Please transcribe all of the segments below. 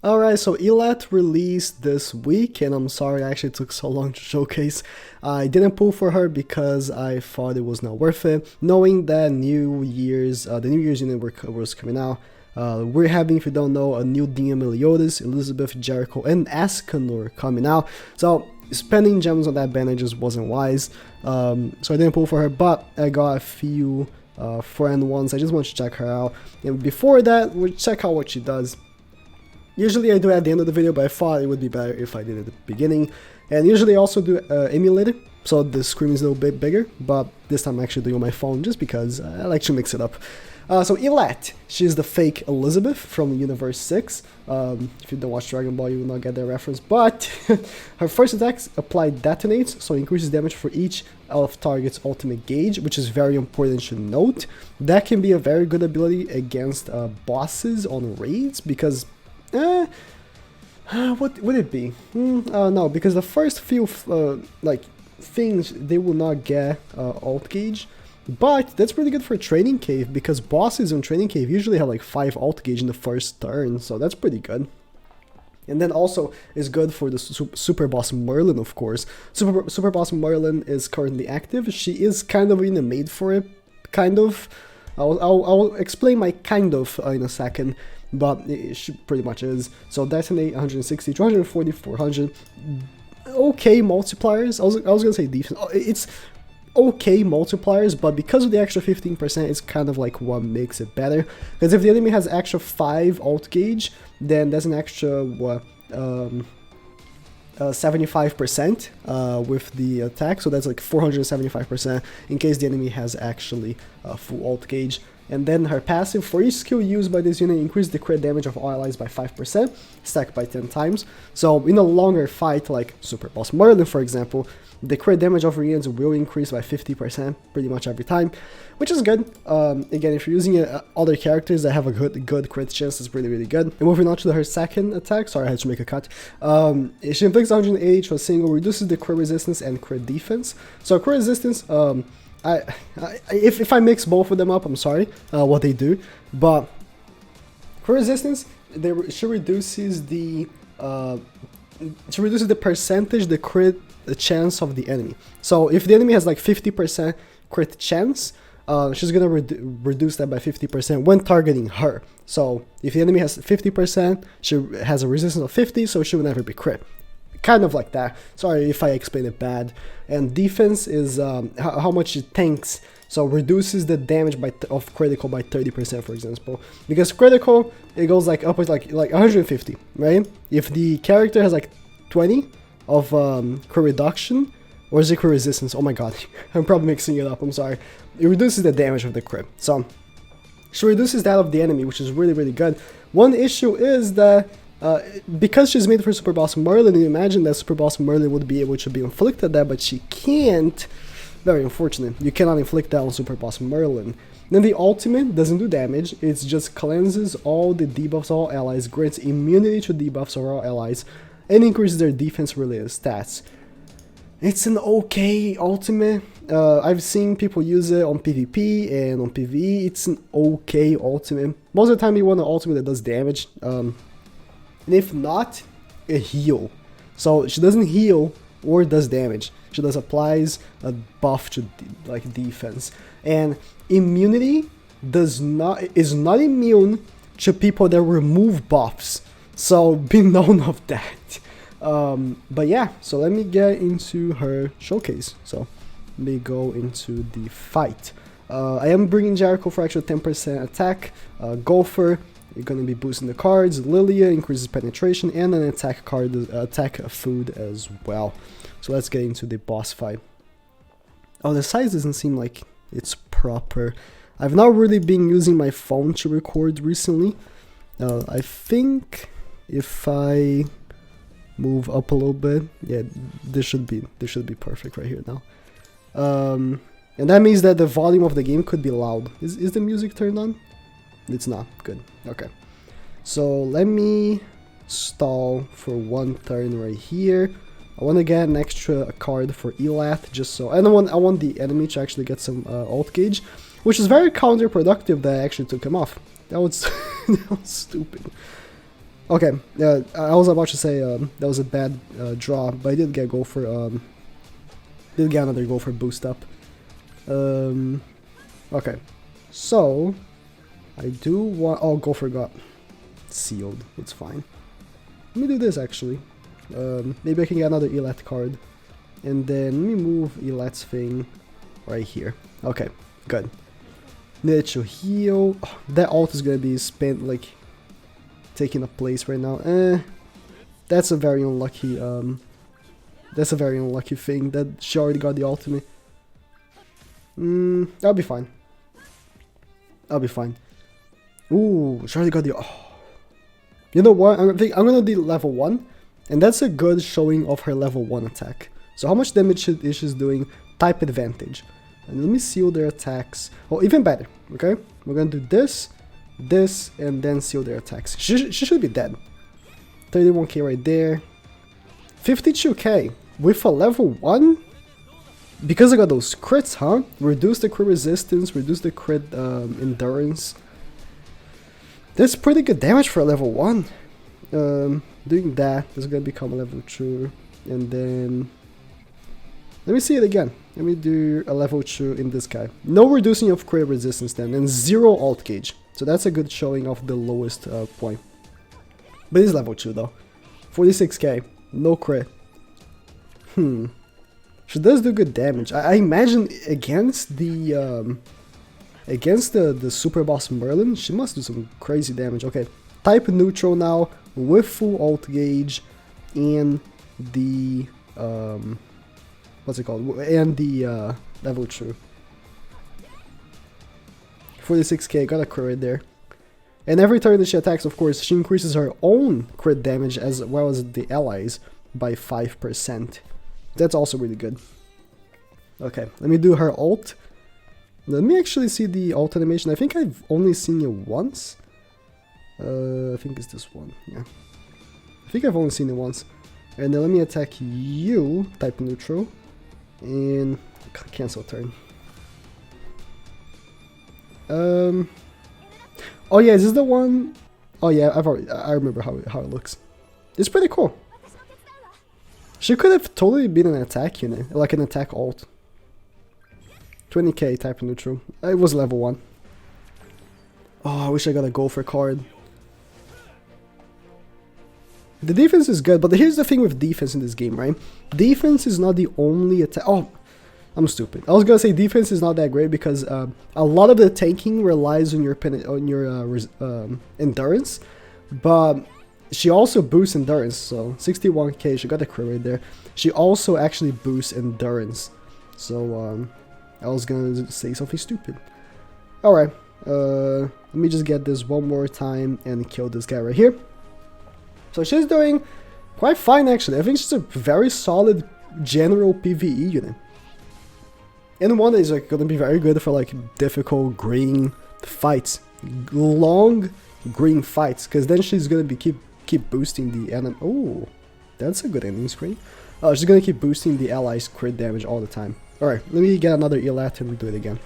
Alright, so ELLATTE released this week, and I'm sorry I actually took so long to showcase. I didn't pull for her because I thought it was not worth it, knowing that the New Year's unit was coming out. We're having, if you don't know, a new DM Meliodas, Elizabeth, Jericho, and Ascanor coming out, so spending gems on that banner just wasn't wise, so I didn't pull for her, but I got a few friend ones. I just want to check her out, and before that, we'll check out what she does. Usually I do it at the end of the video, but I thought it would be better if I did it at the beginning. And usually I also do ELLATTE, so the screen is a little bit bigger, but this time I'm actually doing it on my phone just because I like to mix it up. So ELLATTE, she's the fake Elizabeth from Universe 6. If you don't watch Dragon Ball, you will not get that reference, but her first attack apply detonates, so increases damage for each of target's ultimate gauge, which is very important to note. That can be a very good ability against bosses on raids, because what would it be? No, because the first few like things they will not get alt gauge, but that's pretty good for training cave, because bosses on training cave usually have like 5 alt gauge in the first turn, so that's pretty good. And then also is good for the super boss Merlin, of course. Super boss Merlin is currently active. She is kind of in a made for it, kind of. I'll explain my kind of in a second. But it pretty much is. So detonate 160, 240, 400. Okay multipliers. I was gonna say defense. It's okay multipliers, but because of the extra 15%, it's kind of like what makes it better. Because if the enemy has extra 5 alt gauge, then that's an extra what 75% with the attack. So that's like 475% in case the enemy has actually full alt gauge. And then her passive, for each skill used by this unit, increase the crit damage of all allies by 5%, stacked by 10 times. So in a longer fight, like Super Boss Merlin for example, the crit damage of her units will increase by 50% pretty much every time, which is good. Again, if you're using other characters that have a good crit chance, it's really good. And moving on to her second attack, sorry I had to make a cut. She inflicts 180 to a single, reduces the crit resistance and crit defense. So crit resistance, if I mix both of them up, I'm sorry what they do, but crit resistance, she reduces the percentage, the crit chance of the enemy. So if the enemy has like 50% crit chance, she's gonna reduce that by 50% when targeting her. So if the enemy has 50%, she has a resistance of 50, so she will never be crit. Kind of like that. Sorry if I explained it bad. And defense is how much it tanks. So reduces the damage of critical by 30%, for example. Because critical, it goes like upwards like 150, right? If the character has like 20 of crit reduction, or is it crit resistance? Oh my god, I'm probably mixing it up. I'm sorry. It reduces the damage of the crit. So she reduces that of the enemy, which is really good. One issue is that because she's made for Super Boss Merlin, you imagine that Super Boss Merlin would be able to be inflicted that, but she can't. Very unfortunate. You cannot inflict that on Super Boss Merlin. Then the ultimate doesn't do damage, it just cleanses all the debuffs of all allies, grants immunity to debuffs of all allies, and increases their defense related stats. It's an okay ultimate. I've seen people use it on PvP and on PvE. It's an okay ultimate. Most of the time you want an ultimate that does damage. And if not, a heal. So she doesn't heal or does damage. She just applies a buff to like defense. And immunity is not immune to people that remove buffs. So be known of that. But yeah, so let me get into her showcase. So let me go into the fight. I am bringing Jericho for extra 10% attack. Gopher, you're going to be boosting the cards. Lilia increases penetration and an attack card, attack food as well. So let's get into the boss fight. Oh, the size doesn't seem like it's proper. I've not really been using my phone to record recently. I think if I move up a little bit, yeah, this should be perfect right here now. And that means that the volume of the game could be loud. Is the music turned on? It's not. Good. Okay. So let me stall for one turn right here. I want to get an extra card for ELLATTE, just so I want the enemy to actually get some alt gauge, which is very counterproductive that I actually took him off. That was that was stupid. Okay, I was about to say that was a bad draw, but I did get go for did get another go for boost up. Okay, so I do want. Oh, go for got sealed. It's fine. Let me do this actually. Maybe I can get another ELLATTE card, and then let me move ELLATTE's thing right here. Okay, good. Need to heal. Oh, that ult is gonna be spent like taking a place right now. That's a very unlucky. That's a very unlucky thing that she already got the ultimate. I'll be fine. I'll be fine. Ooh, she already got the. Oh. You know what? I'm gonna do level 1, and that's a good showing of her level 1 attack. So how much damage is she doing? Type advantage. And let me seal their attacks. Oh, even better. Okay, we're gonna do this, this, and then seal their attacks. She should be dead. 31k right there. 52k with a level 1. Because I got those crits, huh? Reduce the crit resistance, reduce the crit endurance. That's pretty good damage for a level 1. Doing that is gonna become a level 2. And then... let me see it again. Let me do a level 2 in this guy. No reducing of crit resistance then, and 0 ult gauge. So that's a good showing of the lowest point. But it's level 2 though. 46k, no crit. She does do good damage. I imagine against the super boss Merlin, she must do some crazy damage. Okay, type neutral now with full ult gauge and the what's it called? And the level 2. 46k, got a crit right there. And every turn that she attacks, of course, she increases her own crit damage as well as the allies by 5%. That's also really good. Okay, let me do her ult. Let me actually see the ult animation. I think I've only seen it once. I think it's this one, yeah. I think I've only seen it once. And then let me attack you, type neutral. And cancel turn. Oh yeah, is this the one? Oh yeah, I remember how it looks. It's pretty cool. She could have totally been an attack unit, like an attack ult. 20k type neutral. It was level 1. Oh, I wish I got a Gopher card. The defense is good, but here's the thing with defense in this game, right? Defense is not the only attack. Oh, I'm stupid. I was gonna say defense is not that great because a lot of the tanking relies on your endurance, but she also boosts endurance. So 61k, she got a crit right there. She also actually boosts endurance. So I was gonna say something stupid. All right, let me just get this one more time and kill this guy right here. So she's doing quite fine actually. I think she's a very solid general PvE unit. And one that is like gonna be very good for like difficult green fights, long green fights, because then she's gonna be keep boosting the enemy. Oh, that's a good ending screen. Oh, she's gonna keep boosting the allies' crit damage all the time. All right, let me get another ELLATTE and do it again.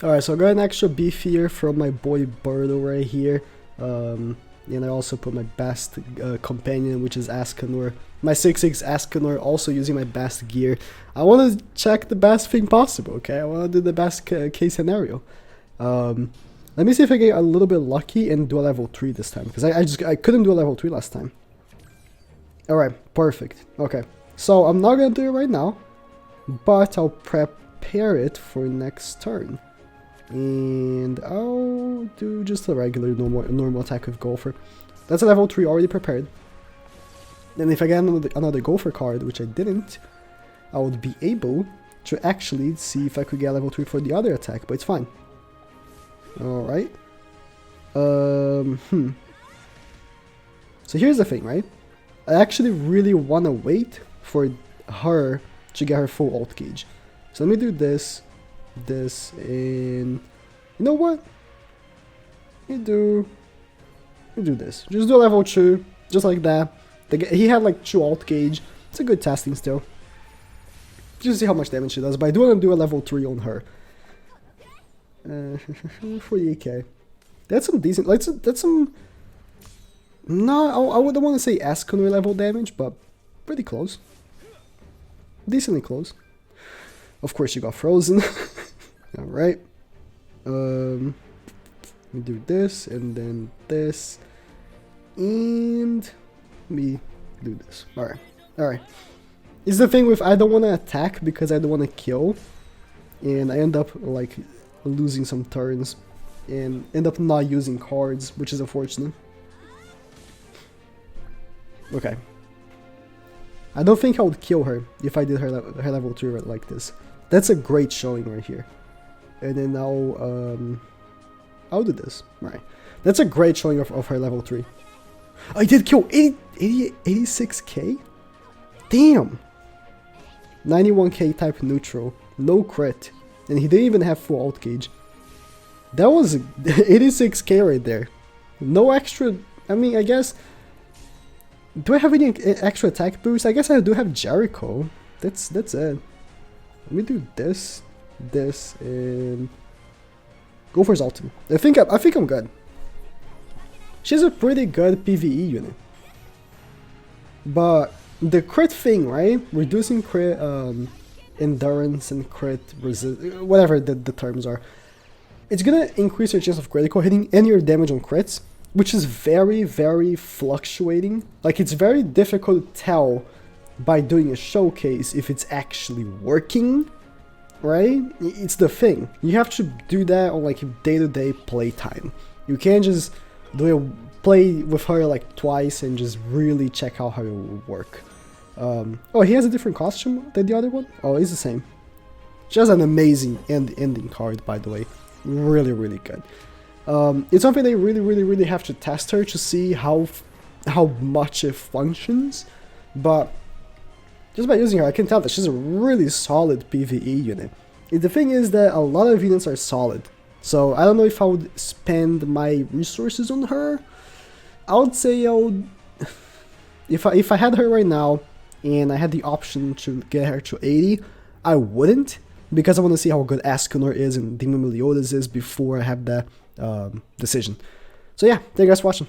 All right, so I got an extra beef here from my boy Birdo right here. And I also put my best companion, which is Ascanor. My 6-6 Ascanor, also using my best gear. I want to check the best thing possible, okay? I want to do the best case scenario. Let me see if I get a little bit lucky and do a level 3 this time, because I couldn't do a level 3 last time. Alright, perfect. Okay, so I'm not going to do it right now, but I'll prepare it for next turn. And I'll do just a regular normal attack with Gopher. That's a level 3 already prepared. Then if I get another Gopher card, which I didn't, I would be able to actually see if I could get level 3 for the other attack, but it's fine. Alright. So here's the thing, right? I actually really want to wait for her to get her full ult gauge. So let me do this, and you know what? You do this. Just do a level 2, just like that. He had like 2 ult gauge. It's a good testing still. Just see how much damage she does. But I do want to do a level 3 on her. 48k. That's some decent. Like that's some No, I wouldn't want to say Escanor level damage, but pretty close. Decently close. Of course, you got frozen. Alright. We do this, and then this. And we do this. Alright. Alright. It's the thing with I don't want to attack because I don't want to kill. And I end up like losing some turns. And end up not using cards, which is unfortunate. Okay. I don't think I would kill her if I did her level 3 like this. That's a great showing right here. And then I'll do this. Right. That's a great showing of her level 3. I did kill 86k? Damn! 91k type neutral. No crit. And he didn't even have full ult gauge. That was 86k right there. No extra... I mean, I guess... Do I have any extra attack boost? I guess I do have Jericho. That's it. Let me do this, and go for his ultimate. I think I'm good. She's a pretty good PvE unit. But the crit thing, right? Reducing crit endurance and crit resist, whatever the terms are. It's gonna increase your chance of critical hitting and your damage on crits, which is very, very fluctuating. Like, it's very difficult to tell by doing a showcase if it's actually working, right? It's the thing. You have to do that on like day-to-day playtime. You can't just play with her like twice and just really check out how it will work. Oh, he has a different costume than the other one? Oh, it's the same. She has an amazing ending card, by the way. Really, really good. It's something they really have to test her to see how much it functions, but just by using her, I can tell that she's a really solid PvE unit. The thing is that a lot of units are solid, so I don't know if I would spend my resources on her. I would say I would, if I had her right now and I had the option to get her to 80, I wouldn't, because I want to see how good Escanor is and Demon Meliodas is before I have that decision. So yeah, thank you guys for watching.